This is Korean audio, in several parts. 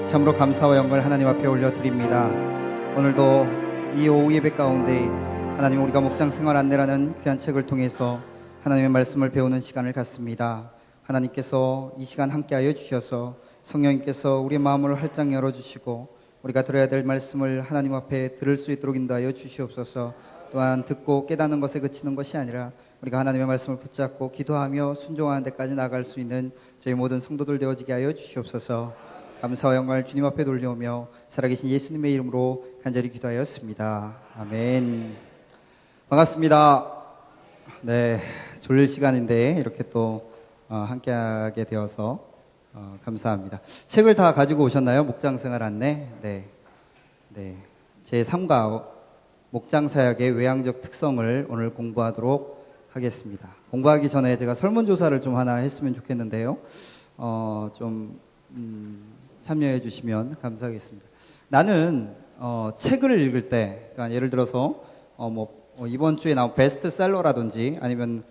참으로 감사와 영광을 하나님 앞에 올려드립니다. 오늘도 이 오후 예배 가운데 하나님, 우리가 목장 생활 안내라는 귀한 책을 통해서 하나님의 말씀을 배우는 시간을 갖습니다. 하나님께서 이 시간 함께하여 주셔서 성령님께서 우리의 마음을 활짝 열어주시고 우리가 들어야 될 말씀을 하나님 앞에 들을 수 있도록 인도하여 주시옵소서. 또한 듣고 깨닫는 것에 그치는 것이 아니라 우리가 하나님의 말씀을 붙잡고 기도하며 순종하는 데까지 나아갈 수 있는 저희 모든 성도들 되어지게 하여 주시옵소서. 감사와 영광을 주님 앞에 돌려오며 살아계신 예수님의 이름으로 간절히 기도하였습니다. 아멘. 반갑습니다. 네, 졸릴 시간인데 이렇게 또 함께하게 되어서 감사합니다. 책을 다 가지고 오셨나요? 목장생활 안내. 네. 제 3과 목장사역의 외향적 특성을 오늘 공부하도록 하겠습니다. 공부하기 전에 제가 설문조사를 좀 하나 했으면 좋겠는데요. 참여해 주시면 감사하겠습니다. 나는 책을 읽을 때, 그러니까 예를 들어서 이번 주에 나온 베스트셀러라든지 아니면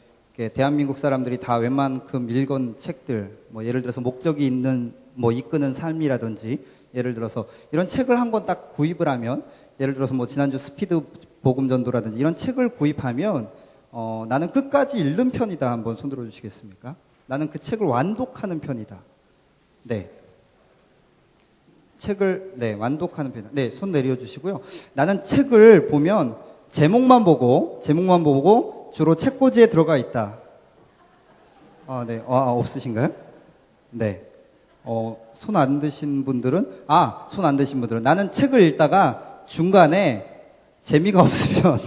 대한민국 사람들이 다 웬만큼 읽은 책들, 예를 들어서 목적이 있는 이끄는 삶이라든지, 예를 들어서 이런 책을 한 권 딱 구입을 하면, 예를 들어서 지난주 스피드 복음 전도라든지 이런 책을 구입하면 나는 끝까지 읽는 편이다. 한번 손 들어 주시겠습니까? 나는 그 책을 완독하는 편이다. 네. 책을 완독하는 편이다. 네, 손 내려주시고요. 나는 책을 보면 제목만 보고 주로 책꽂이에 들어가 있다. 네. 없으신가요? 네. 손 안 드신 분들은 나는 책을 읽다가 중간에 재미가 없으면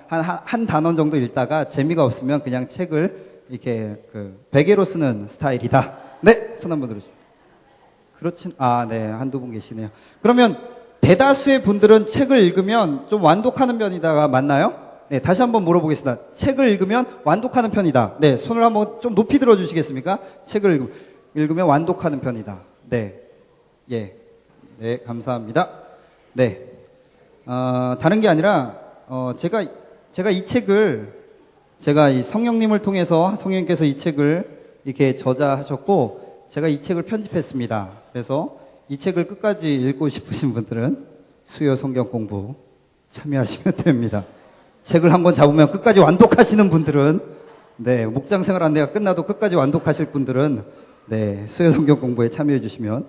한 단원 정도 읽다가 재미가 없으면 그냥 책을 이렇게 베개로 쓰는 스타일이다. 네, 손 한번 들어주세요. 네, 한두 분 계시네요. 그러면 대다수의 분들은 책을 읽으면 좀 완독하는 편이다가 맞나요? 네, 다시 한번 물어보겠습니다. 책을 읽으면 완독하는 편이다. 네, 손을 한번 좀 높이 들어주시겠습니까? 책을 읽으면 완독하는 편이다. 네, 네, 감사합니다. 네, 다른 게 아니라 제가 이 책을 이 성령님을 통해서 성령님께서 이 책을 이렇게 저자하셨고 제가 이 책을 편집했습니다. 그래서 이 책을 끝까지 읽고 싶으신 분들은 수요 성경 공부 참여하시면 됩니다. 책을 한 권 잡으면 끝까지 완독하시는 분들은, 네, 목장 생활 안내가 끝나도 끝까지 완독하실 분들은, 네, 수요 성경 공부에 참여해 주시면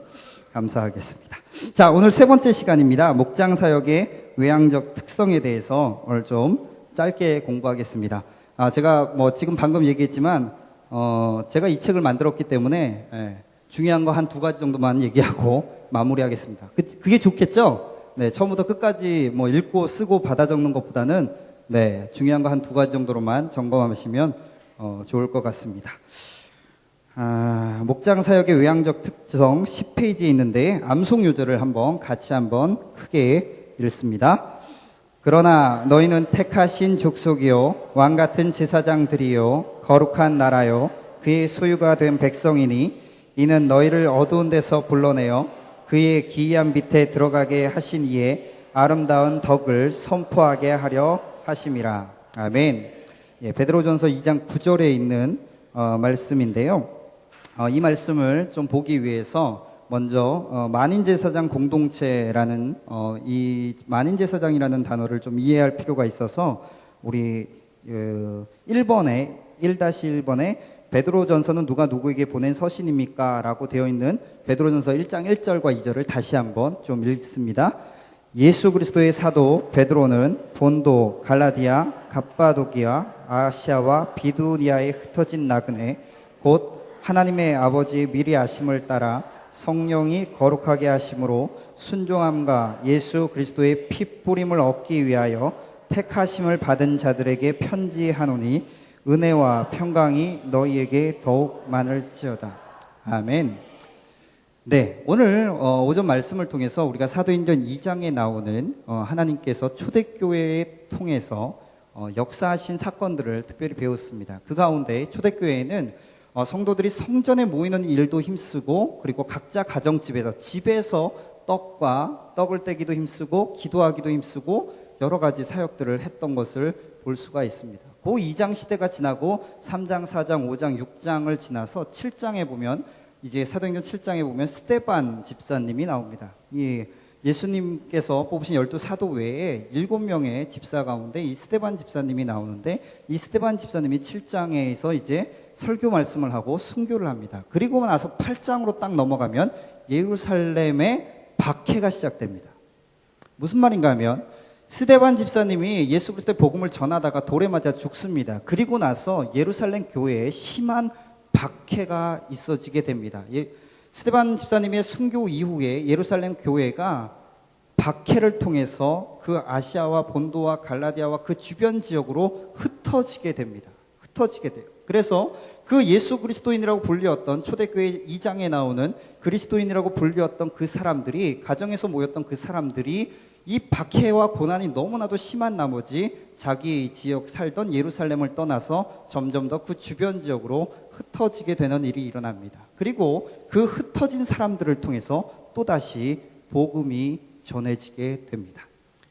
감사하겠습니다. 자, 오늘 세 번째 시간입니다. 목장 사역의 외향적 특성에 대해서 오늘 좀 짧게 공부하겠습니다. 제가 지금 방금 얘기했지만 제가 이 책을 만들었기 때문에 중요한 거 한 두 가지 정도만 얘기하고 마무리하겠습니다. 그게 좋겠죠? 네, 처음부터 끝까지 읽고 쓰고 받아 적는 것보다는 네, 중요한 거 한 두 가지 정도로만 점검하시면 좋을 것 같습니다. 목장 사역의 외향적 특성 10페이지에 있는데 암송 요절을 같이 크게 읽습니다. 그러나 너희는 택하신 족속이요 왕같은 제사장들이요 거룩한 나라요 그의 소유가 된 백성이니 이는 너희를 어두운 데서 불러내어 그의 기이한 밑에 들어가게 하신 이의 아름다운 덕을 선포하게 하려 하심이라. 아멘. 베드로전서 2장 9절에 있는 말씀인데요. 이 말씀을 좀 보기 위해서 먼저 만인제사장 공동체라는 이 만인제사장이라는 단어를 좀 이해할 필요가 있어서 우리 1-1번에 베드로전서는 누가 누구에게 보낸 서신입니까? 라고 되어 있는 베드로전서 1장 1절과 2절을 다시 한번 좀 읽습니다. 예수 그리스도의 사도 베드로는 본도, 갈라디아, 갑바도기아, 아시아와 비두니아에 흩어진 나그네 곧 하나님의 아버지 미리 아심을 따라 성령이 거룩하게 하심으로 순종함과 예수 그리스도의 피 뿌림을 얻기 위하여 택하심을 받은 자들에게 편지하노니 은혜와 평강이 너희에게 더욱 많을지어다. 아멘. 네, 오늘 오전 말씀을 통해서 우리가 사도행전 2장에 나오는 하나님께서 초대교회에 통해서 역사하신 사건들을 특별히 배웠습니다. 그 가운데 초대교회에는 성도들이 성전에 모이는 일도 힘쓰고 그리고 각자 가정집에서 집에서 떡을 떼기도 힘쓰고 기도하기도 힘쓰고 여러 가지 사역들을 했던 것을 볼 수가 있습니다. 그 2장 시대가 지나고 3장, 4장, 5장, 6장을 지나서 7장에 보면 이제 사도행전 7장에 보면 스데반 집사님이 나옵니다. 예수님께서 뽑으신 12사도 외에 7명의 집사 가운데 이 스데반 집사님이 나오는데, 이 스데반 집사님이 7장에서 이제 설교 말씀을 하고 순교를 합니다. 그리고 나서 8장으로 딱 넘어가면 예루살렘의 박해가 시작됩니다. 무슨 말인가 하면, 스데반 집사님이 예수 그리스도의 복음을 전하다가 돌에 맞아 죽습니다. 그리고 나서 예루살렘 교회에 심한 박해가 있어지게 됩니다. 스데반 집사님의 순교 이후에 예루살렘 교회가 박해를 통해서 그 아시아와 본도와 갈라디아와 그 주변 지역으로 흩어지게 됩니다. 흩어지게 돼요. 그래서 그 예수 그리스도인이라고 불리웠던, 초대교회 2장에 나오는 그리스도인이라고 불리웠던 그 사람들이, 가정에서 모였던 그 사람들이 이 박해와 고난이 너무나도 심한 나머지 자기 지역 살던 예루살렘을 떠나서 점점 더 그 주변 지역으로 흩어지게 되는 일이 일어납니다. 그리고 그 흩어진 사람들을 통해서 또다시 복음이 전해지게 됩니다.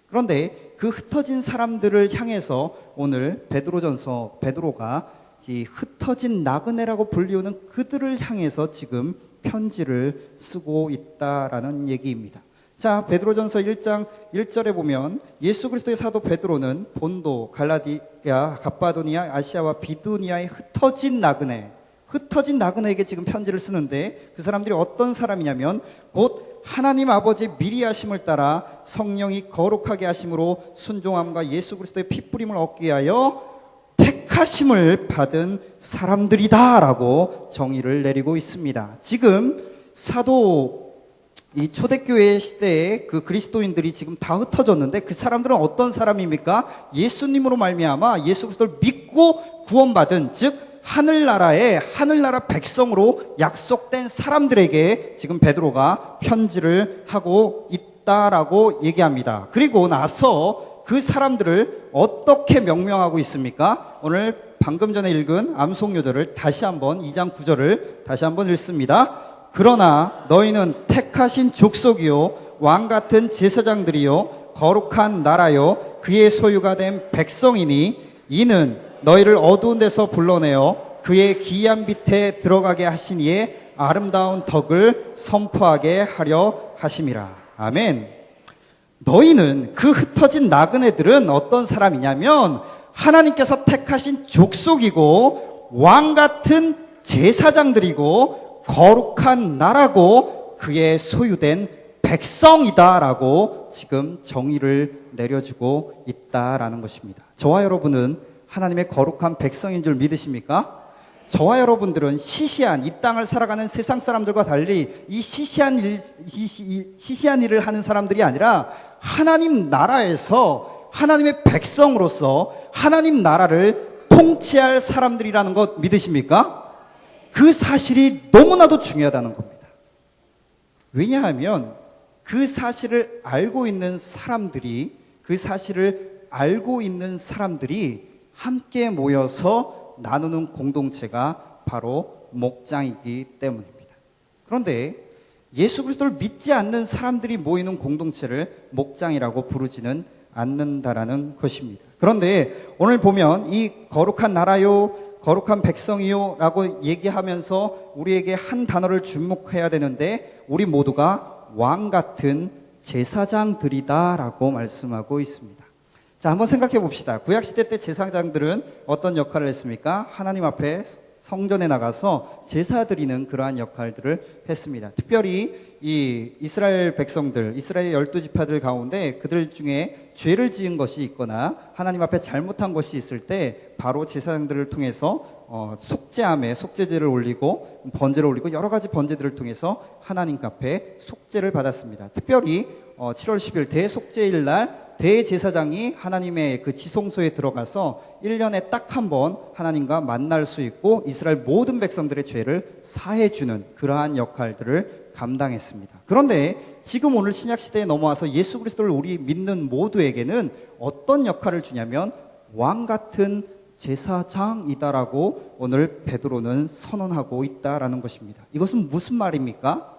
그런데 그 흩어진 사람들을 향해서 오늘 베드로가 이 흩어진 나그네라고 불리우는 그들을 향해서 지금 편지를 쓰고 있다라는 얘기입니다. 자, 베드로전서 1장 1절에 보면 예수 그리스도의 사도 베드로는 본도, 갈라디아, 갑바도니아, 아시아와 비두니아의 흩어진 나그네에게 지금 편지를 쓰는데, 그 사람들이 어떤 사람이냐면 곧 하나님 아버지 미리하심을 따라 성령이 거룩하게 하심으로 순종함과 예수 그리스도의 피뿌림을 얻게 하여 택하심을 받은 사람들이다라고 정의를 내리고 있습니다. 지금 이 초대교회 시대에 그 그리스도인들이 지금 다 흩어졌는데, 그 사람들은 어떤 사람입니까? 예수님으로 말미암아 예수 그리스도를 믿고 구원받은, 즉 하늘나라 백성으로 약속된 사람들에게 지금 베드로가 편지를 하고 있다라고 얘기합니다. 그리고 나서 그 사람들을 어떻게 명명하고 있습니까? 오늘 방금 전에 읽은 암송 요절을 다시 한번, 2장 9절을 다시 한번 읽습니다. 그러나 너희는 택하신 족속이요 왕같은 제사장들이요 거룩한 나라요 그의 소유가 된 백성이니, 이는 너희를 어두운 데서 불러내어 그의 기이한 빛에 들어가게 하신 이의 아름다운 덕을 선포하게 하려 하심이라. 아멘. 너희는, 그 흩어진 나그네들은 어떤 사람이냐면 하나님께서 택하신 족속이고 왕같은 제사장들이고 거룩한 나라고 그의 소유된 백성이다라고 지금 정의를 내려주고 있다라는 것입니다. 저와 여러분은 하나님의 거룩한 백성인 줄 믿으십니까? 저와 여러분들은 이 땅을 살아가는 세상 사람들과 달리 이 시시한 일을 하는 사람들이 아니라 하나님 나라에서 하나님의 백성으로서 하나님 나라를 통치할 사람들이라는 것 믿으십니까? 그 사실이 너무나도 중요하다는 겁니다. 왜냐하면 그 사실을 알고 있는 사람들이 함께 모여서 나누는 공동체가 바로 목장이기 때문입니다. 그런데 예수 그리스도를 믿지 않는 사람들이 모이는 공동체를 목장이라고 부르지는 않는다라는 것입니다. 그런데 오늘 보면 이 거룩한 나라요, 거룩한 백성이요 라고 얘기하면서 우리에게 한 단어를 주목해야 되는데, 우리 모두가 왕같은 제사장들이다 라고 말씀하고 있습니다. 자, 한번 생각해 봅시다. 구약시대 때 제사장들은 어떤 역할을 했습니까? 하나님 앞에 성전에 나가서 제사 드리는 그러한 역할들을 했습니다. 특별히 이 이스라엘 백성들, 이스라엘 12지파들 가운데 그들 중에 죄를 지은 것이 있거나 하나님 앞에 잘못한 것이 있을 때 바로 제사장들을 통해서 속죄제를 올리고 번제를 올리고 여러 가지 번제들을 통해서 하나님 앞에 속죄를 받았습니다. 특별히 7월 10일 대속죄일 날 대제사장이 하나님의 그 지성소에 들어가서 1년에 딱 한 번 하나님과 만날 수 있고 이스라엘 모든 백성들의 죄를 사해주는 그러한 역할들을 감당했습니다. 그런데 지금 오늘 신약시대에 넘어와서 예수 그리스도를 우리 믿는 모두에게는 어떤 역할을 주냐면 왕같은 제사장이다라고 오늘 베드로는 선언하고 있다라는 것입니다. 이것은 무슨 말입니까?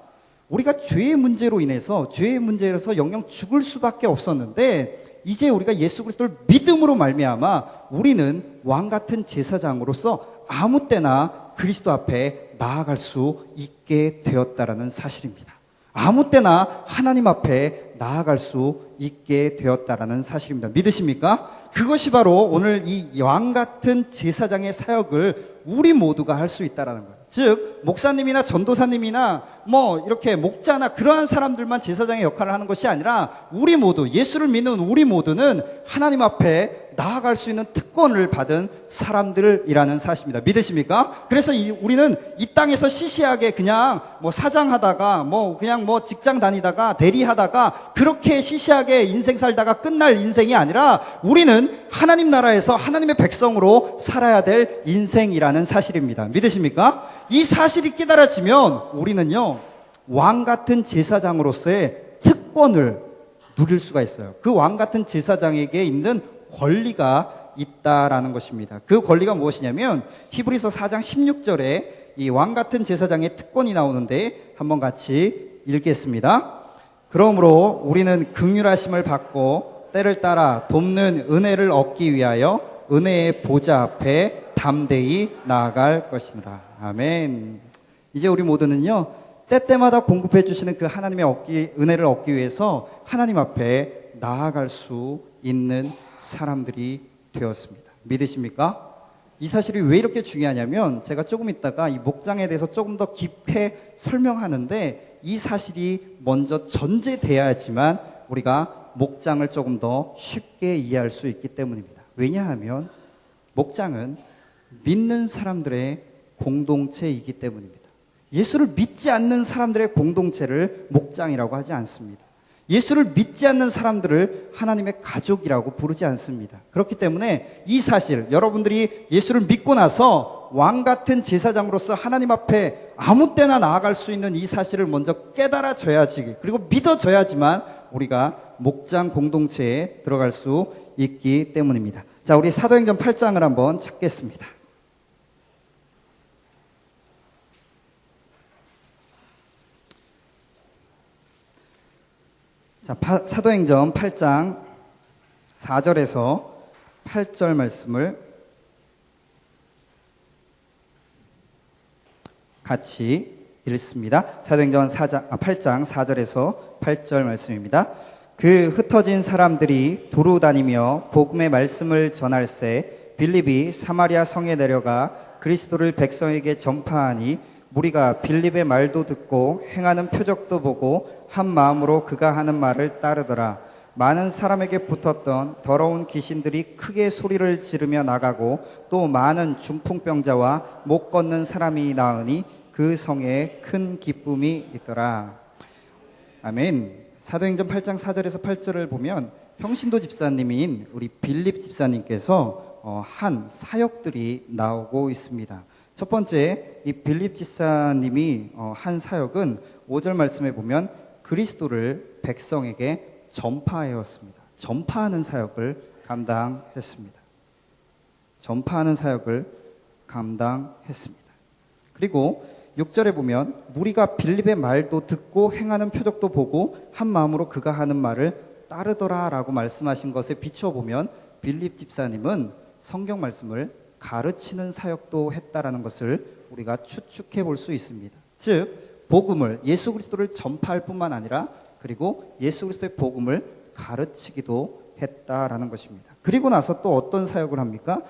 우리가 죄의 문제로 인해서 영영 죽을 수밖에 없었는데 이제 우리가 예수 그리스도를 믿음으로 말미암아 우리는 왕같은 제사장으로서 아무 때나 그리스도 앞에 나아갈 수 있게 되었다라는 사실입니다. 아무 때나 하나님 앞에 나아갈 수 있게 되었다라는 사실입니다. 믿으십니까? 그것이 바로 오늘 이 왕 같은 제사장의 사역을 우리 모두가 할 수 있다라는 거예요. 즉 목사님이나 전도사님이나 이렇게 목자나 그러한 사람들만 제사장의 역할을 하는 것이 아니라 우리 모두, 예수를 믿는 우리 모두는 하나님 앞에 나아갈 수 있는 특권을 받은 사람들이라는 사실입니다. 믿으십니까? 그래서 우리는 이 땅에서 시시하게 그냥 사장하다가 그냥 직장 다니다가 대리하다가 그렇게 시시하게 인생 살다가 끝날 인생이 아니라 우리는 하나님 나라에서 하나님의 백성으로 살아야 될 인생이라는 사실입니다. 믿으십니까? 이 사실이 깨달아지면 우리는요, 왕 같은 제사장으로서의 특권을 누릴 수가 있어요. 그 왕 같은 제사장에게 있는 권리가 있다라는 것입니다. 그 권리가 무엇이냐면 히브리서 4장 16절에 이 왕 같은 제사장의 특권이 나오는데 한번 같이 읽겠습니다. 그러므로 우리는 긍휼하심을 받고 때를 따라 돕는 은혜를 얻기 위하여 은혜의 보좌 앞에 담대히 나아갈 것이니라. 아멘. 이제 우리 모두는요, 때때마다 공급해 주시는 그 하나님의 은혜를 얻기 위해서 하나님 앞에 나아갈 수 있는 사람들이 되었습니다. 믿으십니까? 이 사실이 왜 이렇게 중요하냐면 제가 조금 있다가 이 목장에 대해서 조금 더 깊이 설명하는데 이 사실이 먼저 전제돼야지만 우리가 목장을 조금 더 쉽게 이해할 수 있기 때문입니다. 왜냐하면 목장은 믿는 사람들의 공동체이기 때문입니다. 예수를 믿지 않는 사람들의 공동체를 목장이라고 하지 않습니다. 예수를 믿지 않는 사람들을 하나님의 가족이라고 부르지 않습니다. 그렇기 때문에 이 사실, 여러분들이 예수를 믿고 나서 왕 같은 제사장으로서 하나님 앞에 아무 때나 나아갈 수 있는 이 사실을 먼저 깨달아져야지, 그리고 믿어져야지만 우리가 목장 공동체에 들어갈 수 있기 때문입니다. 자, 우리 사도행전 8장을 한번 찾겠습니다. 자, 사도행전 8장 4절에서 8절 말씀을 같이 읽습니다. 사도행전 8장 4절에서 8절 말씀입니다. 그 흩어진 사람들이 두루 다니며 복음의 말씀을 전할새 빌립이 사마리아 성에 내려가 그리스도를 백성에게 전파하니 무리가 빌립의 말도 듣고 행하는 표적도 보고 한 마음으로 그가 하는 말을 따르더라. 많은 사람에게 붙었던 더러운 귀신들이 크게 소리를 지르며 나가고 또 많은 중풍병자와 못 걷는 사람이 나으니 그 성에 큰 기쁨이 있더라. 아멘. 사도행전 8장 4절에서 8절을 보면 평신도 집사님인 우리 빌립 집사님께서 한 사역들이 나오고 있습니다. 첫 번째, 이 빌립 집사님이 한 사역은 5절 말씀에 보면 그리스도를 백성에게 전파하였습니다. 전파하는 사역을 감당했습니다. 전파하는 사역을 감당했습니다. 그리고 6절에 보면 무리가 빌립의 말도 듣고 행하는 표적도 보고 한 마음으로 그가 하는 말을 따르더라 라고 말씀하신 것에 비추어 보면 빌립 집사님은 성경 말씀을 가르치는 사역도 했다라는 것을 우리가 추측해 볼 수 있습니다. 즉 복음을, 예수 그리스도를 전파할 뿐만 아니라 그리고 예수 그리스도의 복음을 가르치기도 했다라는 것입니다. 그리고 나서 또 어떤 사역을 합니까?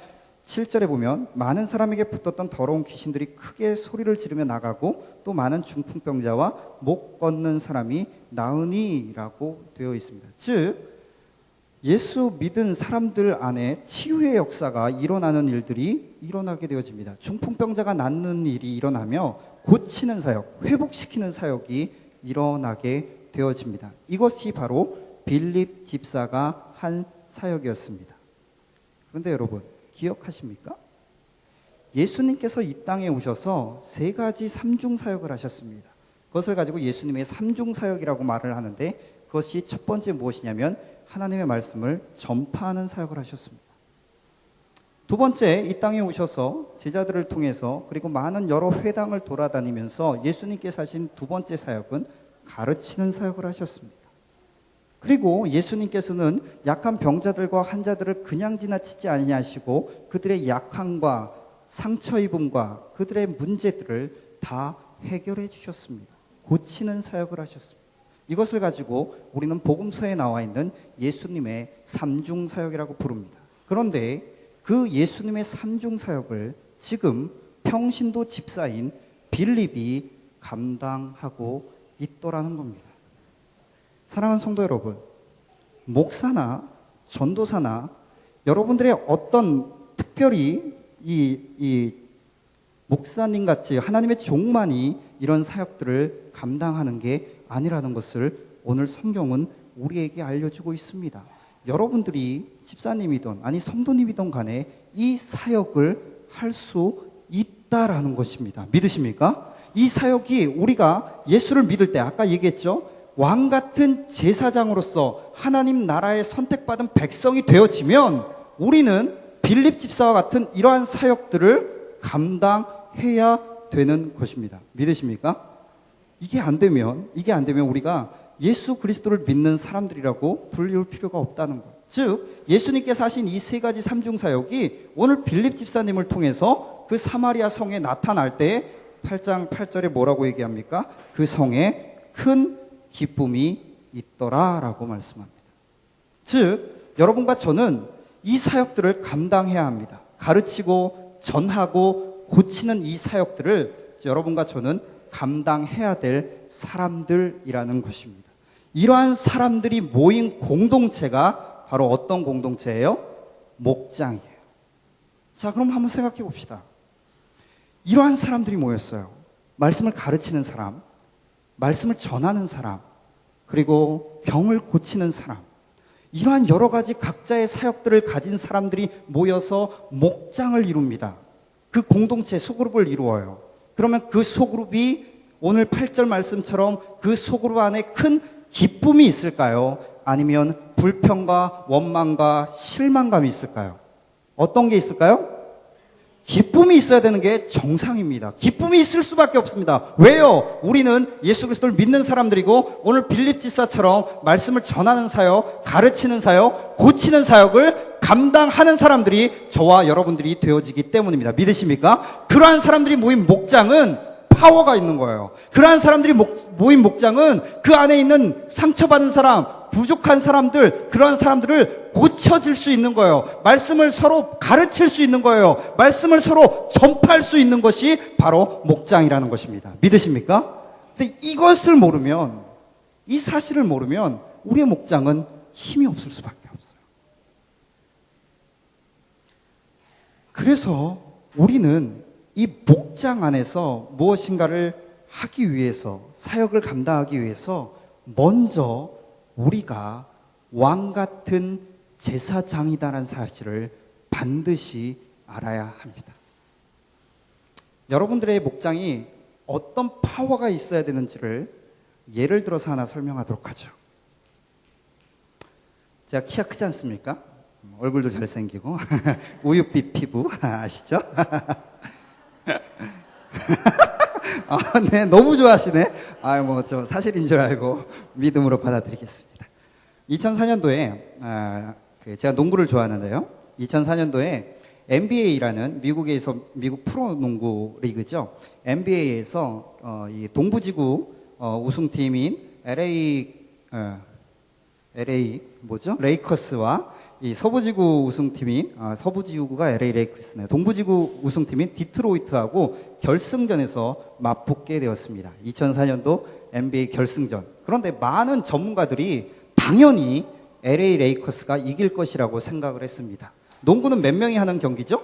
7절에 보면 많은 사람에게 붙었던 더러운 귀신들이 크게 소리를 지르며 나가고 또 많은 중풍병자와 못 걷는 사람이 나으니라고 되어 있습니다. 즉 예수 믿은 사람들 안에 치유의 역사가 일어나는 일들이 일어나게 되어집니다. 중풍병자가 낫는 일이 일어나며 고치는 사역, 회복시키는 사역이 일어나게 되어집니다. 이것이 바로 빌립 집사가 한 사역이었습니다. 그런데 여러분 기억하십니까? 예수님께서 이 땅에 오셔서 세 가지 삼중 사역을 하셨습니다. 그것을 가지고 예수님의 삼중 사역이라고 말을 하는데 그것이 첫 번째 무엇이냐면 하나님의 말씀을 전파하는 사역을 하셨습니다. 두 번째, 이 땅에 오셔서 제자들을 통해서 그리고 많은 여러 회당을 돌아다니면서 예수님께서 하신 두 번째 사역은 가르치는 사역을 하셨습니다. 그리고 예수님께서는 약한 병자들과 환자들을 그냥 지나치지 아니하시고 그들의 약함과 상처 입음과 그들의 문제들을 다 해결해 주셨습니다. 고치는 사역을 하셨습니다. 이것을 가지고 우리는 복음서에 나와 있는 예수님의 삼중 사역이라고 부릅니다. 그런데 그 예수님의 삼중 사역을 지금 평신도 집사인 빌립이 감당하고 있더라는 겁니다. 사랑하는 성도 여러분, 목사나 전도사나 여러분들의 어떤 특별히 이 목사님 같이 하나님의 종만이 이런 사역들을 감당하는 게 아니라는 것을 오늘 성경은 우리에게 알려주고 있습니다. 여러분들이 집사님이든 아니 성도님이든 간에 이 사역을 할 수 있다라는 것입니다. 믿으십니까? 이 사역이 우리가 예수를 믿을 때 아까 얘기했죠. 왕 같은 제사장으로서 하나님 나라에 선택받은 백성이 되어지면 우리는 빌립 집사와 같은 이러한 사역들을 감당해야 되는 것입니다. 믿으십니까? 이게 안 되면 우리가 예수 그리스도를 믿는 사람들이라고 불릴 필요가 없다는 것. 즉 예수님께서 하신 이 세 가지 삼중 사역이 오늘 빌립 집사님을 통해서 그 사마리아 성에 나타날 때 8장 8절에 뭐라고 얘기합니까? 그 성에 큰 기쁨이 있더라라고 말씀합니다. 즉 여러분과 저는 이 사역들을 감당해야 합니다. 가르치고 전하고 고치는 이 사역들을 여러분과 저는 감당해야 될 사람들이라는 것입니다. 이러한 사람들이 모인 공동체가 바로 어떤 공동체예요? 목장이에요. 자, 그럼 한번 생각해 봅시다. 이러한 사람들이 모였어요. 말씀을 가르치는 사람, 말씀을 전하는 사람, 그리고 병을 고치는 사람, 이러한 여러 가지 각자의 사역들을 가진 사람들이 모여서 목장을 이룹니다. 그 공동체 소그룹을 이루어요. 그러면 그 소그룹이 오늘 8절 말씀처럼 그 소그룹 안에 큰 기쁨이 있을까요? 아니면 불평과 원망과 실망감이 있을까요? 어떤 게 있을까요? 기쁨이 있어야 되는 게 정상입니다. 기쁨이 있을 수밖에 없습니다. 왜요? 우리는 예수 그리스도를 믿는 사람들이고 오늘 빌립 집사처럼 말씀을 전하는 사역, 가르치는 사역, 고치는 사역을 감당하는 사람들이 저와 여러분들이 되어지기 때문입니다. 믿으십니까? 그러한 사람들이 모인 목장은 파워가 있는 거예요. 그러한 사람들이 모인 목장은 그 안에 있는 상처받은 사람, 부족한 사람들, 그러한 사람들을 고쳐질 수 있는 거예요. 말씀을 서로 가르칠 수 있는 거예요. 말씀을 서로 전파할 수 있는 것이 바로 목장이라는 것입니다. 믿으십니까? 근데 이것을 모르면, 이 사실을 모르면 우리의 목장은 힘이 없을 수밖에 없어요. 그래서 우리는 이 목장 안에서 무엇인가를 하기 위해서, 사역을 감당하기 위해서 먼저 우리가 왕 같은 제사장이다라는 사실을 반드시 알아야 합니다. 여러분들의 목장이 어떤 파워가 있어야 되는지를 예를 들어서 하나 설명하도록 하죠. 제가 키가 크지 않습니까? 얼굴도 잘생기고 우윳빛 피부 아시죠? 네, 너무 좋아하시네. 저 사실인 줄 알고 믿음으로 받아들이겠습니다. 2004년도에 제가 농구를 좋아하는데요. 2004년도에 NBA라는 미국 프로농구 리그죠. NBA에서 이 동부지구 우승팀인 레이커스와 이 서부지구 우승팀인 서부지구가 LA 레이커스네요. 동부지구 우승팀인 디트로이트하고 결승전에서 맞붙게 되었습니다. 2004년도 NBA 결승전. 그런데 많은 전문가들이 당연히 LA 레이커스가 이길 것이라고 생각을 했습니다. 농구는 몇 명이 하는 경기죠?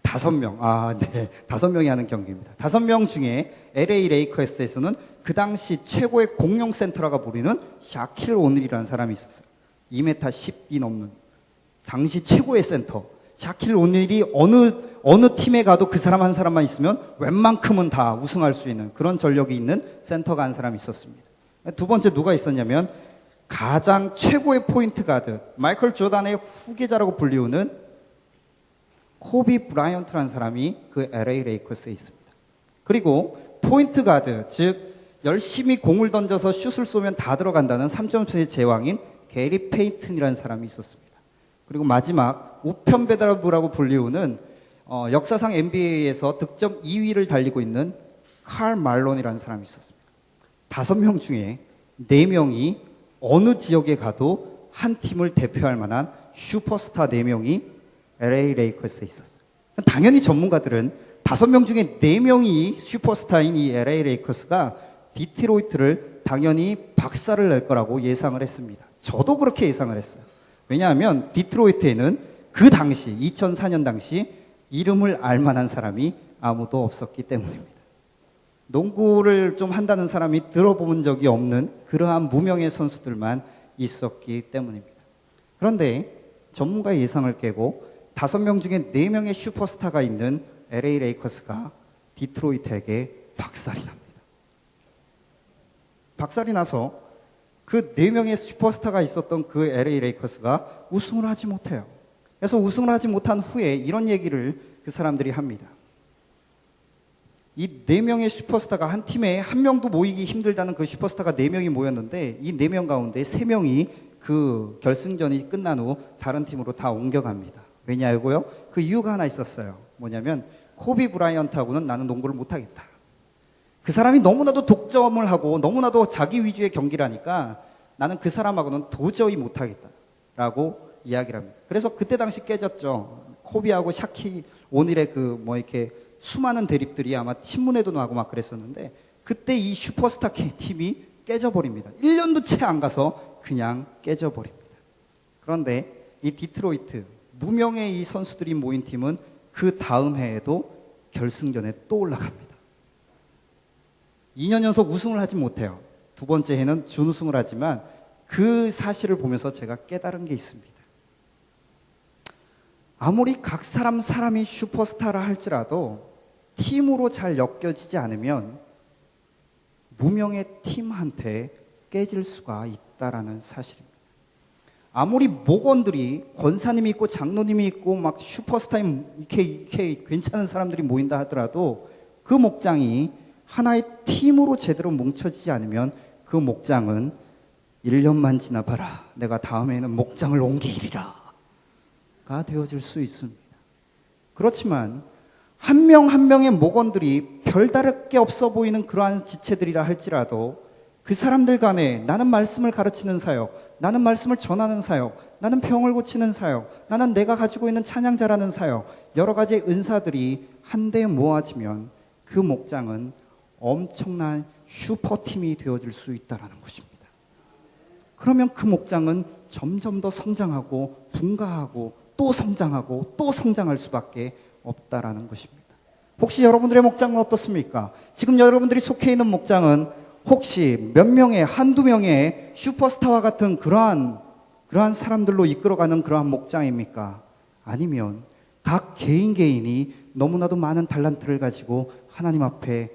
5명. 네. 5명이 하는 경기입니다. 5명 중에 LA 레이커스에서는 그 당시 최고의 공룡 센터라고 부르는 샤킬 오닐이라는 사람이 있었어요. 2m 10이 넘는 당시 최고의 센터. 샤킬 오닐이 어느 팀에 가도 그 사람 한 사람만 있으면 웬만큼은 다 우승할 수 있는 그런 전력이 있는 센터가 한 사람이 있었습니다. 두 번째 누가 있었냐면 가장 최고의 포인트 가드, 마이클 조단의 후계자라고 불리우는 코비 브라이언트라는 사람이 그 LA 레이커스에 있습니다. 그리고 포인트 가드, 즉 열심히 공을 던져서 슛을 쏘면 다 들어간다는 3점슛의 제왕인 게리 페이튼이라는 사람이 있었습니다. 그리고 마지막 우편배달부라고 불리우는 역사상 NBA에서 득점 2위를 달리고 있는 칼 말론이라는 사람이 있었습니다. 5명 중에 4명이 어느 지역에 가도 한 팀을 대표할 만한 슈퍼스타 4명이 LA 레이커스에 있었어요. 당연히 전문가들은 5명 중에 4명이 슈퍼스타인 이 LA 레이커스가 디트로이트를 당연히 박살을 낼 거라고 예상을 했습니다. 저도 그렇게 예상을 했어요. 왜냐하면 디트로이트에는 그 당시 2004년 당시 이름을 알만한 사람이 아무도 없었기 때문입니다. 농구를 좀 한다는 사람이 들어본 적이 없는 그러한 무명의 선수들만 있었기 때문입니다. 그런데 전문가의 예상을 깨고 5명 중에 4명의 슈퍼스타가 있는 LA 레이커스가 디트로이트에게 박살이 납니다. 박살이 나서 그 4명의 슈퍼스타가 있었던 그 LA 레이커스가 우승을 하지 못해요. 그래서 우승을 하지 못한 후에 이런 얘기를 그 사람들이 합니다. 이 4명의 슈퍼스타가 한 팀에 한 명도 모이기 힘들다는 그 슈퍼스타가 4명이 모였는데 이 4명 가운데 3명이 그 결승전이 끝난 후 다른 팀으로 다 옮겨갑니다. 왜냐고요? 그 이유가 하나 있었어요. 뭐냐면 코비 브라이언트하고는 나는 농구를 못하겠다. 그 사람이 너무나도 독점을 하고 너무나도 자기 위주의 경기를 하니까 나는 그 사람하고는 도저히 못하겠다라고 이야기를 합니다. 그래서 그때 당시 깨졌죠. 코비하고 샤키 오닐의 이렇게 수많은 대립들이 아마 신문에도 나고 막 그랬었는데 그때 이 슈퍼스타 팀이 깨져버립니다. 1년도 채 안 가서 그냥 깨져버립니다. 그런데 이 디트로이트 무명의 이 선수들이 모인 팀은 그 다음 해에도 결승전에 또 올라갑니다. 2년 연속 우승을 하지 못해요. 두 번째 해는 준우승을 하지만 그 사실을 보면서 제가 깨달은 게 있습니다. 아무리 각 사람이 슈퍼스타라 할지라도 팀으로 잘 엮여지지 않으면 무명의 팀한테 깨질 수가 있다라는 사실입니다. 아무리 목원들이 권사님이 있고 장로님이 있고 막 슈퍼스타인 이렇게 괜찮은 사람들이 모인다 하더라도 그 목장이 하나의 팀으로 제대로 뭉쳐지지 않으면 그 목장은 1년만 지나봐라. 내가 다음에는 목장을 옮기리라. 가 되어질 수 있습니다. 그렇지만 한 명 한 명의 목원들이 별다를 게 없어 보이는 그러한 지체들이라 할지라도 그 사람들 간에 나는 말씀을 가르치는 사역, 나는 말씀을 전하는 사역, 나는 병을 고치는 사역, 나는 내가 가지고 있는 찬양 잘하는 사역, 여러 가지 은사들이 한데 모아지면 그 목장은 엄청난 슈퍼팀이 되어질 수 있다는 것입니다. 그러면 그 목장은 점점 더 성장하고 분가하고 또 성장하고 또 성장할 수밖에 없다라는 것입니다. 혹시 여러분들의 목장은 어떻습니까? 지금 여러분들이 속해 있는 목장은 혹시 몇 명의 한두 명의 슈퍼스타와 같은 그러한 사람들로 이끌어가는 그러한 목장입니까? 아니면 각 개인이 너무나도 많은 달란트를 가지고 하나님 앞에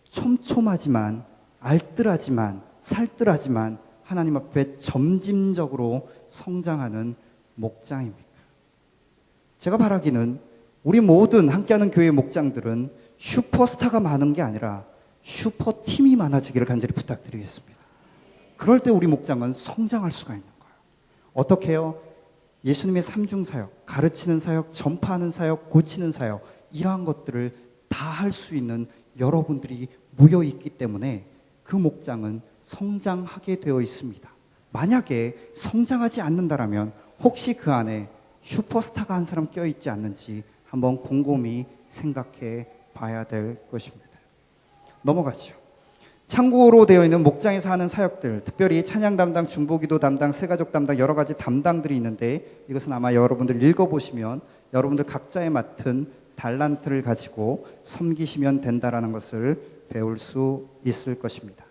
촘촘하지만 알뜰하지만 살뜰하지만 하나님 앞에 점진적으로 성장하는 목장입니까? 제가 바라기는 우리 모든 함께하는 교회 목장들은 슈퍼스타가 많은 게 아니라 슈퍼팀이 많아지기를 간절히 부탁드리겠습니다. 그럴 때 우리 목장은 성장할 수가 있는 거예요. 어떻게 해요? 예수님의 삼중 사역, 가르치는 사역, 전파하는 사역, 고치는 사역, 이러한 것들을 다 할 수 있는 여러분들이 모여 있기 때문에 그 목장은 성장하게 되어 있습니다. 만약에 성장하지 않는다라면 혹시 그 안에 슈퍼스타가 한 사람 껴있지 않는지 한번 곰곰이 생각해 봐야 될 것입니다. 넘어가시죠. 참고로 되어 있는 목장에서 하는 사역들, 특별히 찬양 담당, 중보기도 담당, 새가족 담당 여러 가지 담당들이 있는데 이것은 아마 여러분들 읽어보시면 여러분들 각자에 맡은 달란트를 가지고 섬기시면 된다라는 것을 배울 수 있을 것입니다.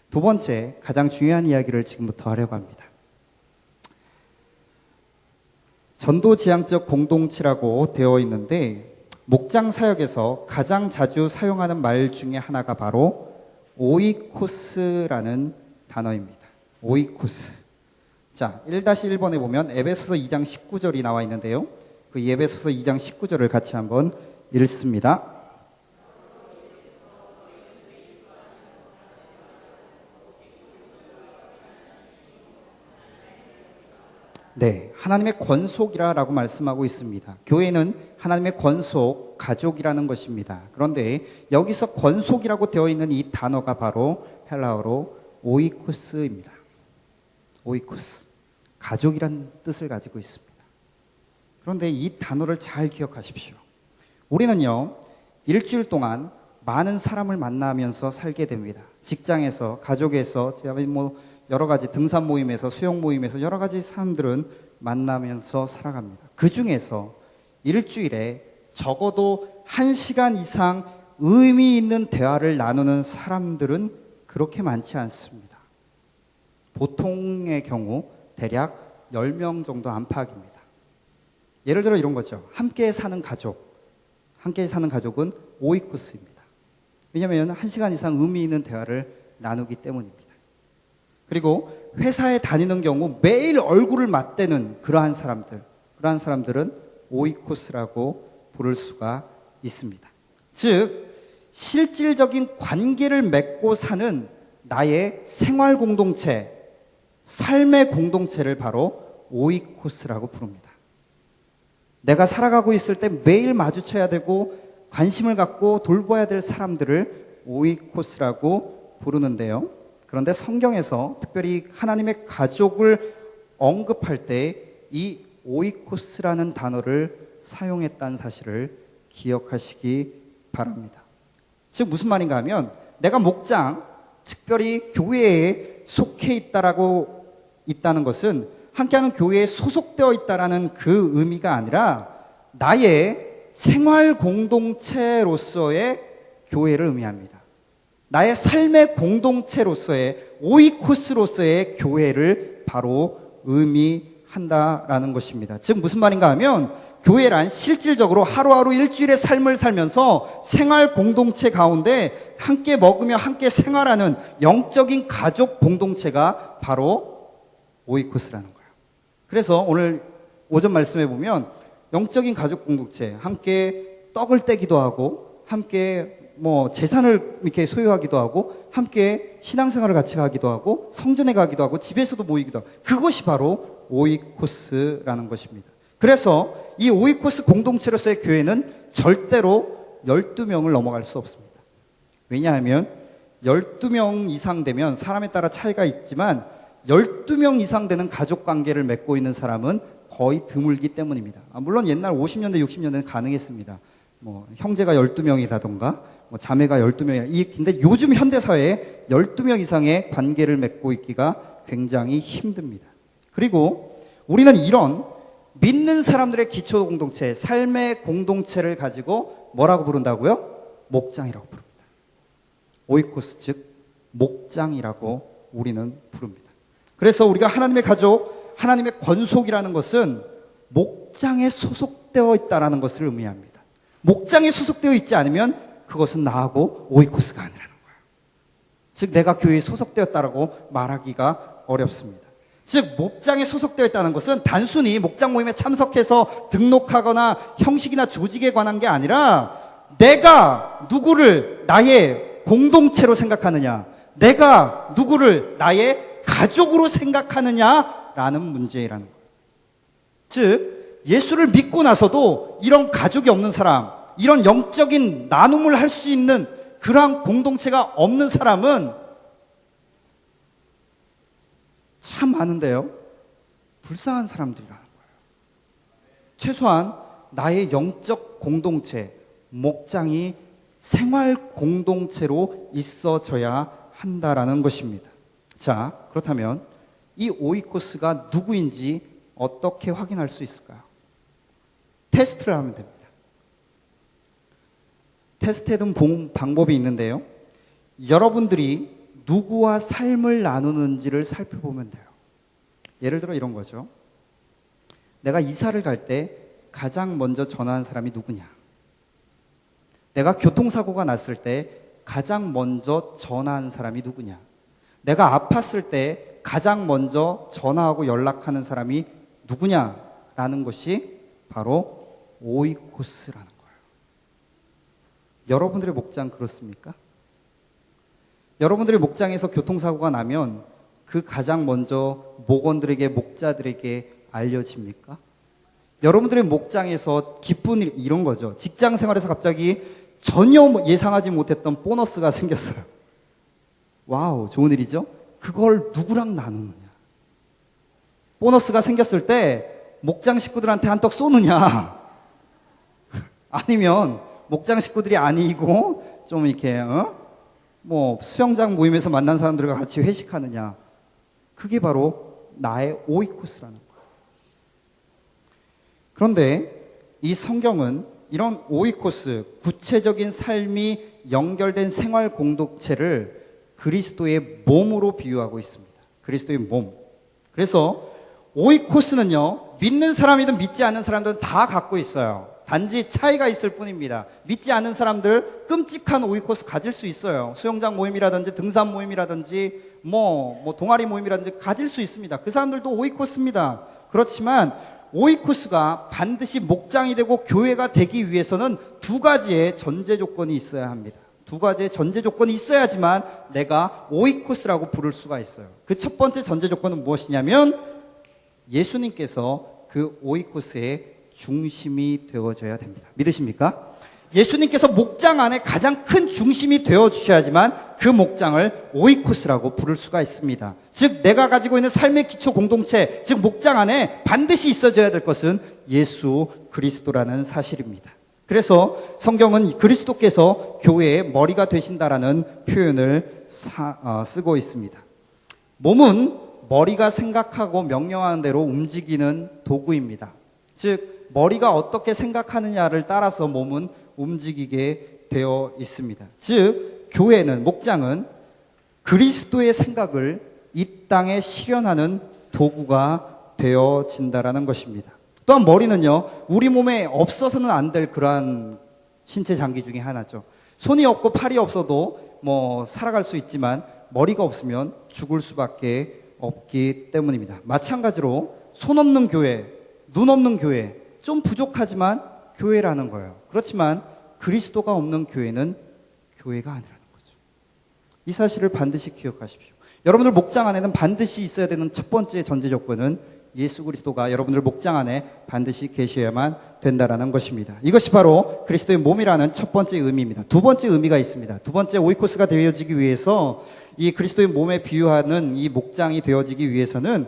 두 번째, 가장 중요한 이야기를 지금부터 하려고 합니다. 전도지향적 공동체라고 되어 있는데 목장 사역에서 가장 자주 사용하는 말 중에 하나가 바로 오이코스라는 단어입니다. 오이코스. 자, 1-1번에 보면 에베소서 2장 19절이 나와 있는데요. 그 에베소서 2장 19절을 같이 한번 읽습니다. 네, 하나님의 권속이라고 말씀하고 있습니다. 교회는 하나님의 권속, 가족이라는 것입니다. 그런데 여기서 권속이라고 되어 있는 이 단어가 바로 헬라어로 오이코스입니다. 오이코스, 가족이란 뜻을 가지고 있습니다. 그런데 이 단어를 잘 기억하십시오. 우리는요, 일주일 동안 많은 사람을 만나면서 살게 됩니다. 직장에서, 가족에서, 여러 가지 등산 모임에서, 수영 모임에서 여러 가지 사람들은 만나면서 살아갑니다. 그 중에서 일주일에 적어도 1시간 이상 의미 있는 대화를 나누는 사람들은 그렇게 많지 않습니다. 보통의 경우 대략 10명 정도 안팎입니다. 예를 들어 이런 거죠. 함께 사는 가족은 오이코스입니다. 왜냐하면 1시간 이상 의미 있는 대화를 나누기 때문입니다. 그리고 회사에 다니는 경우 매일 얼굴을 맞대는 그러한 사람들은 오이코스라고 부를 수가 있습니다. 즉, 실질적인 관계를 맺고 사는 나의 생활 공동체, 삶의 공동체를 바로 오이코스라고 부릅니다. 내가 살아가고 있을 때 매일 마주쳐야 되고 관심을 갖고 돌봐야 될 사람들을 오이코스라고 부르는데요. 그런데 성경에서 특별히 하나님의 가족을 언급할 때 이 오이코스라는 단어를 사용했다는 사실을 기억하시기 바랍니다. 즉 무슨 말인가 하면 내가 목장, 특별히 교회에 속해 있다는 것은 함께하는 교회에 소속되어 있다라는 그 의미가 아니라 나의 생활 공동체로서의 교회를 의미합니다. 나의 삶의 공동체로서의 오이코스로서의 교회를 바로 의미한다라는 것입니다. 즉 무슨 말인가 하면 교회란 실질적으로 하루하루 일주일의 삶을 살면서 생활 공동체 가운데 함께 먹으며 함께 생활하는 영적인 가족 공동체가 바로 오이코스라는 거예요. 그래서 오늘 오전 말씀해 보면 영적인 가족 공동체, 함께 떡을 떼기도 하고 함께 재산을 이렇게 소유하기도 하고 함께 신앙생활을 같이 가기도 하고 성전에 가기도 하고 집에서도 모이기도 하고 그것이 바로 오이코스라는 것입니다. 그래서 이 오이코스 공동체로서의 교회는 절대로 12명을 넘어갈 수 없습니다. 왜냐하면 12명 이상 되면 사람에 따라 차이가 있지만 12명 이상 되는 가족 관계를 맺고 있는 사람은 거의 드물기 때문입니다. 물론 옛날 50년대, 60년대는 가능했습니다. 형제가 12명이라던가, 자매가 12명이라. 근데 요즘 현대사회에 12명 이상의 관계를 맺고 있기가 굉장히 힘듭니다. 그리고 우리는 이런 믿는 사람들의 기초 공동체, 삶의 공동체를 가지고 뭐라고 부른다고요? 목장이라고 부릅니다. 오이코스, 즉, 목장이라고 우리는 부릅니다. 그래서 우리가 하나님의 가족, 하나님의 권속이라는 것은 목장에 소속되어 있다는 것을 의미합니다. 목장에 소속되어 있지 않으면 그것은 나하고 오이코스가 아니라는 거예요. 즉 내가 교회에 소속되었다라고 말하기가 어렵습니다. 즉 목장에 소속되어 있다는 것은 단순히 목장 모임에 참석해서 등록하거나 형식이나 조직에 관한 게 아니라 내가 누구를 나의 공동체로 생각하느냐, 내가 누구를 나의 가족으로 생각하느냐라는 문제라는 거예요. 즉 예수를 믿고 나서도 이런 가족이 없는 사람, 이런 영적인 나눔을 할 수 있는 그러한 공동체가 없는 사람은 참 많은데요. 불쌍한 사람들이라는 거예요. 최소한 나의 영적 공동체, 목장이 생활 공동체로 있어져야 한다라는 것입니다. 자, 그렇다면 이 오이코스가 누구인지 어떻게 확인할 수 있을까요? 테스트를 하면 됩니다. 테스트해둔 방법이 있는데요. 여러분들이 누구와 삶을 나누는지를 살펴보면 돼요. 예를 들어 이런 거죠. 내가 이사를 갈 때 가장 먼저 전화한 사람이 누구냐? 내가 교통사고가 났을 때 가장 먼저 전화한 사람이 누구냐? 내가 아팠을 때 가장 먼저 전화하고 연락하는 사람이 누구냐라는 것이 바로 오이코스라는 거예요. 여러분들의 목장 그렇습니까? 여러분들의 목장에서 교통사고가 나면 그 가장 먼저 목원들에게, 목자들에게 알려집니까? 여러분들의 목장에서 기쁜 일, 이런 거죠. 직장 생활에서 갑자기 전혀 예상하지 못했던 보너스가 생겼어요. 와우, 좋은 일이죠? 그걸 누구랑 나누느냐? 보너스가 생겼을 때 목장 식구들한테 한턱 쏘느냐? 아니면 목장 식구들이 아니고 좀 이렇게 뭐 수영장 모임에서 만난 사람들과 같이 회식하느냐? 그게 바로 나의 오이코스라는 거예요. 그런데 이 성경은 이런 오이코스, 구체적인 삶이 연결된 생활 공동체를 그리스도의 몸으로 비유하고 있습니다. 그리스도의 몸. 그래서 오이코스는요, 믿는 사람이든 믿지 않는 사람들은 다 갖고 있어요. 단지 차이가 있을 뿐입니다. 믿지 않는 사람들 끔찍한 오이코스 가질 수 있어요. 수영장 모임이라든지 등산 모임이라든지 뭐 동아리 모임이라든지 가질 수 있습니다. 그 사람들도 오이코스입니다. 그렇지만 오이코스가 반드시 목장이 되고 교회가 되기 위해서는 두 가지의 전제 조건이 있어야 합니다. 두 가지의 전제 조건이 있어야지만 내가 오이코스라고 부를 수가 있어요. 그 첫 번째 전제 조건은 무엇이냐면 예수님께서 그 오이코스의 중심이 되어줘야 됩니다. 믿으십니까? 예수님께서 목장 안에 가장 큰 중심이 되어주셔야지만 그 목장을 오이코스라고 부를 수가 있습니다. 즉 내가 가지고 있는 삶의 기초 공동체, 즉 목장 안에 반드시 있어줘야 될 것은 예수 그리스도라는 사실입니다. 그래서 성경은 그리스도께서 교회의 머리가 되신다라는 표현을 쓰고 있습니다. 몸은 머리가 생각하고 명령하는 대로 움직이는 도구입니다. 즉 머리가 어떻게 생각하느냐를 따라서 몸은 움직이게 되어 있습니다. 즉 교회는, 목장은 그리스도의 생각을 이 땅에 실현하는 도구가 되어진다라는 것입니다. 또한 머리는요, 우리 몸에 없어서는 안 될 그러한 신체 장기 중에 하나죠. 손이 없고 팔이 없어도 뭐 살아갈 수 있지만 머리가 없으면 죽을 수밖에 없기 때문입니다. 마찬가지로 손 없는 교회, 눈 없는 교회, 좀 부족하지만 교회라는 거예요. 그렇지만 그리스도가 없는 교회는 교회가 아니라는 거죠. 이 사실을 반드시 기억하십시오. 여러분들 목장 안에는 반드시 있어야 되는 첫 번째 전제 조건은 예수 그리스도가 여러분들 목장 안에 반드시 계셔야만 된다라는 것입니다. 이것이 바로 그리스도의 몸이라는 첫 번째 의미입니다. 두 번째 의미가 있습니다. 두 번째 오이코스가 되어지기 위해서, 이 그리스도의 몸에 비유하는 이 목장이 되어지기 위해서는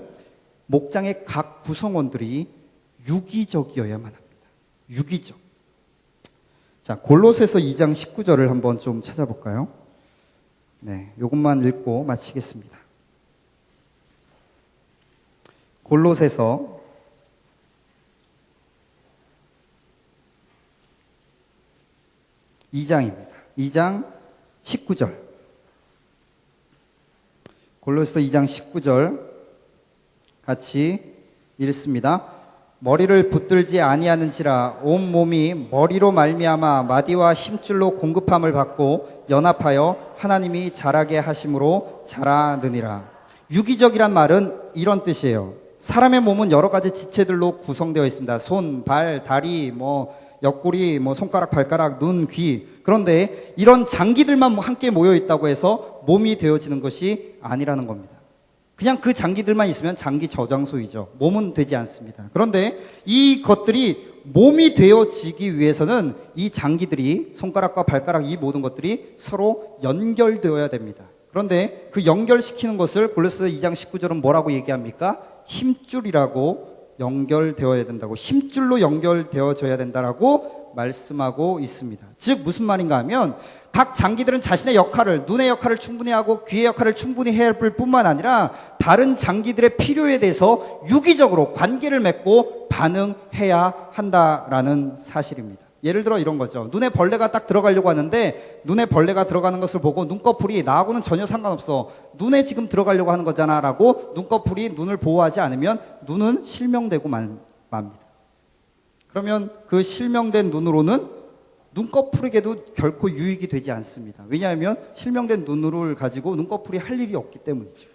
목장의 각 구성원들이 유기적이어야만 합니다. 유기적. 자, 골로새서 2장 19절을 한번 좀 찾아볼까요? 네, 이것만 읽고 마치겠습니다. 골로새서 2장입니다. 2장 19절. 골로새서 2장 19절 같이 읽습니다. 머리를 붙들지 아니하는지라 온 몸이 머리로 말미암아 마디와 힘줄로 공급함을 받고 연합하여 하나님이 자라게 하심으로 자라느니라. 유기적이란 말은 이런 뜻이에요. 사람의 몸은 여러 가지 지체들로 구성되어 있습니다. 손, 발, 다리, 옆구리, 손가락, 발가락, 눈, 귀. 그런데 이런 장기들만 함께 모여 있다고 해서 몸이 되어지는 것이 아니라는 겁니다. 그냥 그 장기들만 있으면 장기 저장소이죠. 몸은 되지 않습니다. 그런데 이 것들이 몸이 되어지기 위해서는 이 장기들이, 손가락과 발가락, 이 모든 것들이 서로 연결되어야 됩니다. 그런데 그 연결시키는 것을 골로새서 2장 19절은 뭐라고 얘기합니까? 힘줄이라고 연결되어야 된다고, 힘줄로 연결되어져야 된다라고 말씀하고 있습니다. 즉 무슨 말인가 하면 각 장기들은 자신의 역할을, 눈의 역할을 충분히 하고 귀의 역할을 충분히 해야 할 뿐만 아니라 다른 장기들의 필요에 대해서 유기적으로 관계를 맺고 반응해야 한다라는 사실입니다. 예를 들어 이런 거죠. 눈에 벌레가 딱 들어가려고 하는데 눈에 벌레가 들어가는 것을 보고 눈꺼풀이 나하고는 전혀 상관없어, 눈에 지금 들어가려고 하는 거잖아 라고 눈꺼풀이 눈을 보호하지 않으면 눈은 실명되고 맙니다. 그러면 그 실명된 눈으로는 눈꺼풀에게도 결코 유익이 되지 않습니다. 왜냐하면 실명된 눈을 가지고 눈꺼풀이 할 일이 없기 때문이죠.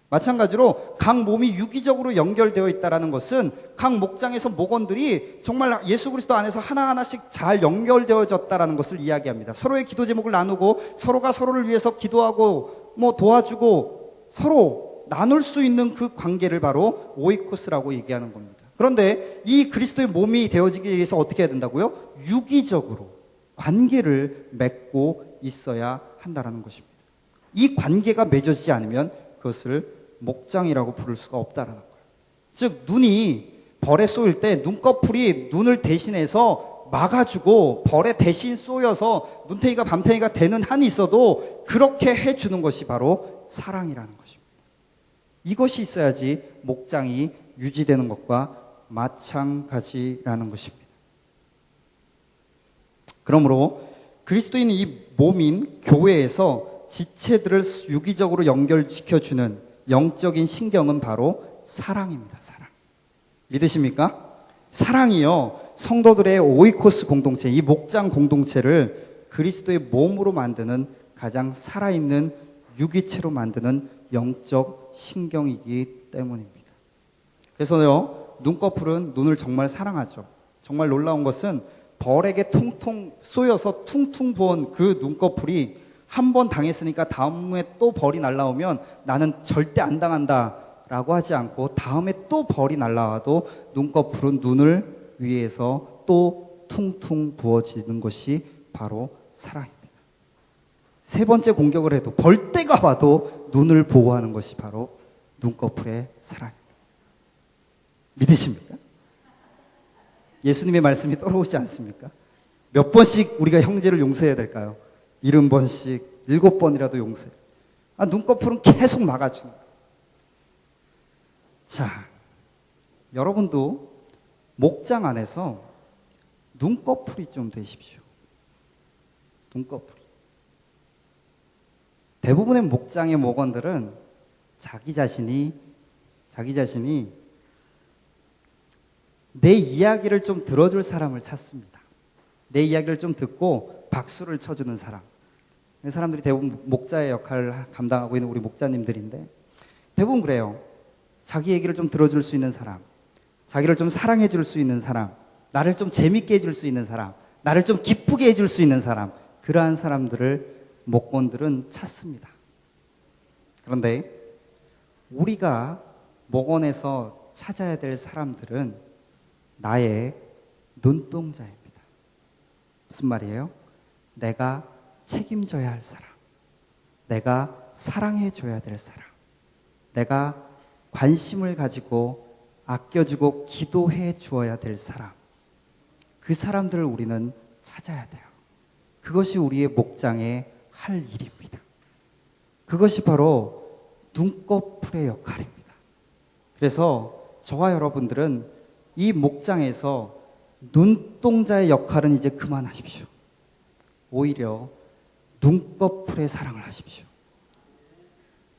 마찬가지로 각 몸이 유기적으로 연결되어 있다는 것은 각 목장에서 목원들이 정말 예수 그리스도 안에서 하나하나씩 잘 연결되어졌다는 것을 이야기합니다. 서로의 기도 제목을 나누고 서로가 서로를 위해서 기도하고 도와주고 서로 나눌 수 있는 그 관계를 바로 오이코스라고 얘기하는 겁니다. 그런데 이 그리스도의 몸이 되어지기 위해서 어떻게 해야 된다고요? 유기적으로 관계를 맺고 있어야 한다는 것입니다. 이 관계가 맺어지지 않으면 그것을 목장이라고 부를 수가 없다는 거예요. 즉 눈이 벌에 쏘일 때 눈꺼풀이 눈을 대신해서 막아주고 벌에 대신 쏘여서 눈탱이가 밤탱이가 되는 한이 있어도 그렇게 해주는 것이 바로 사랑이라는 것입니다. 이것이 있어야지 목장이 유지되는 것과 마찬가지라는 것입니다. 그러므로 그리스도인 이 몸인 교회에서 지체들을 유기적으로 연결시켜주는 영적인 신경은 바로 사랑입니다. 사랑. 믿으십니까? 사랑이요, 성도들의 오이코스 공동체, 이 목장 공동체를 그리스도의 몸으로 만드는 가장 살아있는 유기체로 만드는 영적 신경이기 때문입니다. 그래서요, 눈꺼풀은 눈을 정말 사랑하죠. 정말 놀라운 것은 벌에게 통통 쏘여서 퉁퉁 부은 그 눈꺼풀이 한 번 당했으니까 다음에 또 벌이 날라오면 나는 절대 안 당한다 라고 하지 않고 다음에 또 벌이 날라와도 눈꺼풀은 눈을 위해서 또 퉁퉁 부어지는 것이 바로 사랑입니다. 세 번째 공격을 해도 벌떼가 와도 눈을 보호하는 것이 바로 눈꺼풀의 사랑입니다. 믿으십니까? 예수님의 말씀이 떨어오지 않습니까? 몇 번씩 우리가 형제를 용서해야 될까요? 70번씩, 7번이라도 용서해. 눈꺼풀은 계속 막아주는 거예요. 자, 여러분도 목장 안에서 눈꺼풀이 좀 되십시오. 눈꺼풀이. 대부분의 목장의 목원들은 자기 자신이 내 이야기를 좀 들어줄 사람을 찾습니다. 내 이야기를 좀 듣고 박수를 쳐주는 사람. 이 사람들이 대부분 목자의 역할을 감당하고 있는 우리 목자님들인데 대부분 그래요. 자기 얘기를 좀 들어줄 수 있는 사람, 자기를 좀 사랑해 줄 수 있는 사람, 나를 좀 재밌게 해줄 수 있는 사람, 나를 좀 기쁘게 해줄 수 있는 사람, 그러한 사람들을 목원들은 찾습니다. 그런데 우리가 목원에서 찾아야 될 사람들은 나의 눈동자입니다. 무슨 말이에요? 내가 책임져야 할 사람, 내가 사랑해줘야 될 사람, 내가 관심을 가지고 아껴주고 기도해 주어야 될 사람, 그 사람들을 우리는 찾아야 돼요. 그것이 우리의 목장의 할 일입니다. 그것이 바로 눈꺼풀의 역할입니다. 그래서 저와 여러분들은 이 목장에서 눈동자의 역할은 이제 그만하십시오. 오히려 눈꺼풀의 사랑을 하십시오.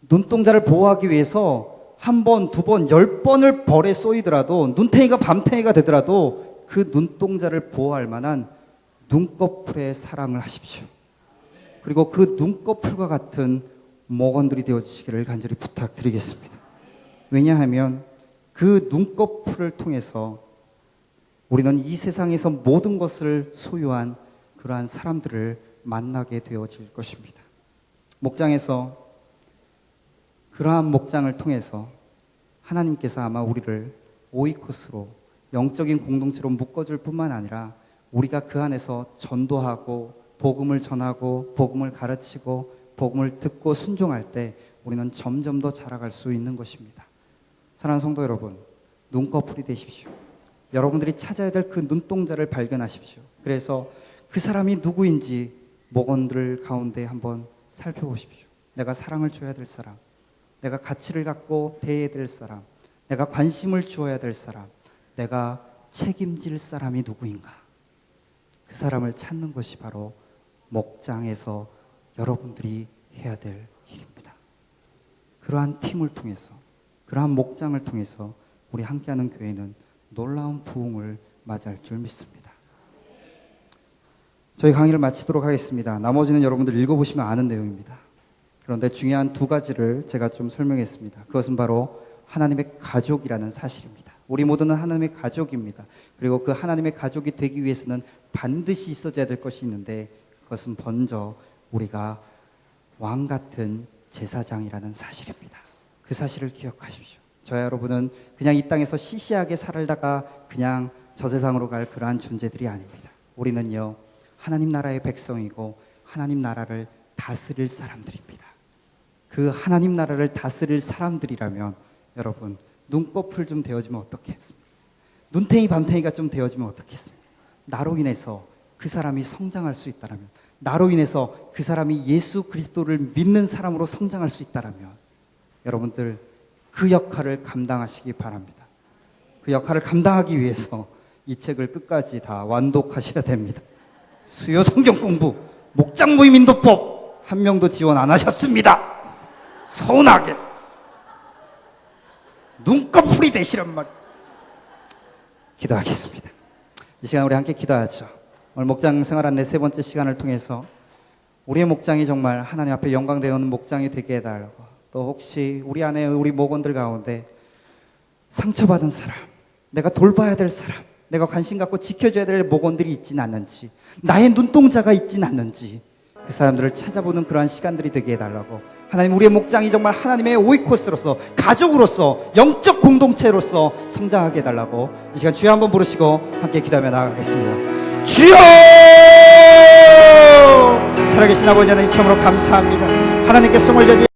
눈동자를 보호하기 위해서 한 번, 두 번, 10번을 벌에 쏘이더라도 눈탱이가 밤탱이가 되더라도 그 눈동자를 보호할 만한 눈꺼풀의 사랑을 하십시오. 그리고 그 눈꺼풀과 같은 목원들이 되어주시기를 간절히 부탁드리겠습니다. 왜냐하면 그 눈꺼풀을 통해서 우리는 이 세상에서 모든 것을 소유한 그러한 사람들을 만나게 되어질 것입니다. 목장에서 그러한 목장을 통해서 하나님께서 아마 우리를 오이코스로 영적인 공동체로 묶어줄 뿐만 아니라 우리가 그 안에서 전도하고 복음을 전하고 복음을 가르치고 복음을 듣고 순종할 때 우리는 점점 더 자라갈 수 있는 것입니다. 사랑하는 성도 여러분, 눈꺼풀이 되십시오. 여러분들이 찾아야 될 그 눈동자를 발견하십시오. 그래서 그 사람이 누구인지 목원들 가운데 한번 살펴보십시오. 내가 사랑을 줘야 될 사람, 내가 가치를 갖고 대해야 될 사람, 내가 관심을 주어야 될 사람, 내가 책임질 사람이 누구인가? 그 사람을 찾는 것이 바로 목장에서 여러분들이 해야 될 일입니다. 그러한 팀을 통해서, 그러한 목장을 통해서 우리 함께하는 교회는 놀라운 부흥을 맞이할 줄 믿습니다. 저희 강의를 마치도록 하겠습니다. 나머지는 여러분들 읽어보시면 아는 내용입니다. 그런데 중요한 두 가지를 제가 좀 설명했습니다. 그것은 바로 하나님의 가족이라는 사실입니다. 우리 모두는 하나님의 가족입니다. 그리고 그 하나님의 가족이 되기 위해서는 반드시 있어야 될 것이 있는데 그것은 먼저 우리가 왕 같은 제사장이라는 사실입니다. 그 사실을 기억하십시오. 저와 여러분은 그냥 이 땅에서 시시하게 살다가 그냥 저 세상으로 갈 그러한 존재들이 아닙니다. 우리는요, 하나님 나라의 백성이고 하나님 나라를 다스릴 사람들입니다. 그 하나님 나라를 다스릴 사람들이라면 여러분, 눈꺼풀 좀 데워지면 어떻겠습니까? 눈탱이 밤탱이가 좀 데워지면 어떻겠습니까? 나로 인해서 그 사람이 성장할 수 있다면, 나로 인해서 그 사람이 예수 그리스도를 믿는 사람으로 성장할 수 있다면 여러분들 그 역할을 감당하시기 바랍니다. 그 역할을 감당하기 위해서 이 책을 끝까지 다 완독하셔야 됩니다. 수요 성경 공부, 목장 모임 인도법 한 명도 지원 안 하셨습니다. 서운하게 눈꺼풀이 되시란 말. 기도하겠습니다. 이 시간 우리 함께 기도하죠. 오늘 목장 생활 안내 세 번째 시간을 통해서 우리의 목장이 정말 하나님 앞에 영광되는 목장이 되게 해달라고, 또 혹시 우리 안에 우리 목원들 가운데 상처받은 사람, 내가 돌봐야 될 사람, 내가 관심 갖고 지켜줘야 될 목원들이 있진 않는지, 나의 눈동자가 있진 않는지 그 사람들을 찾아보는 그러한 시간들이 되게 해달라고, 하나님 우리의 목장이 정말 하나님의 오이코스로서, 가족으로서, 영적 공동체로서 성장하게 해달라고 이 시간 주여 한번 부르시고 함께 기도하며 나아가겠습니다. 주여! 살아계신 아버지 하나님 참으로 감사합니다. 하나님께 손을 여지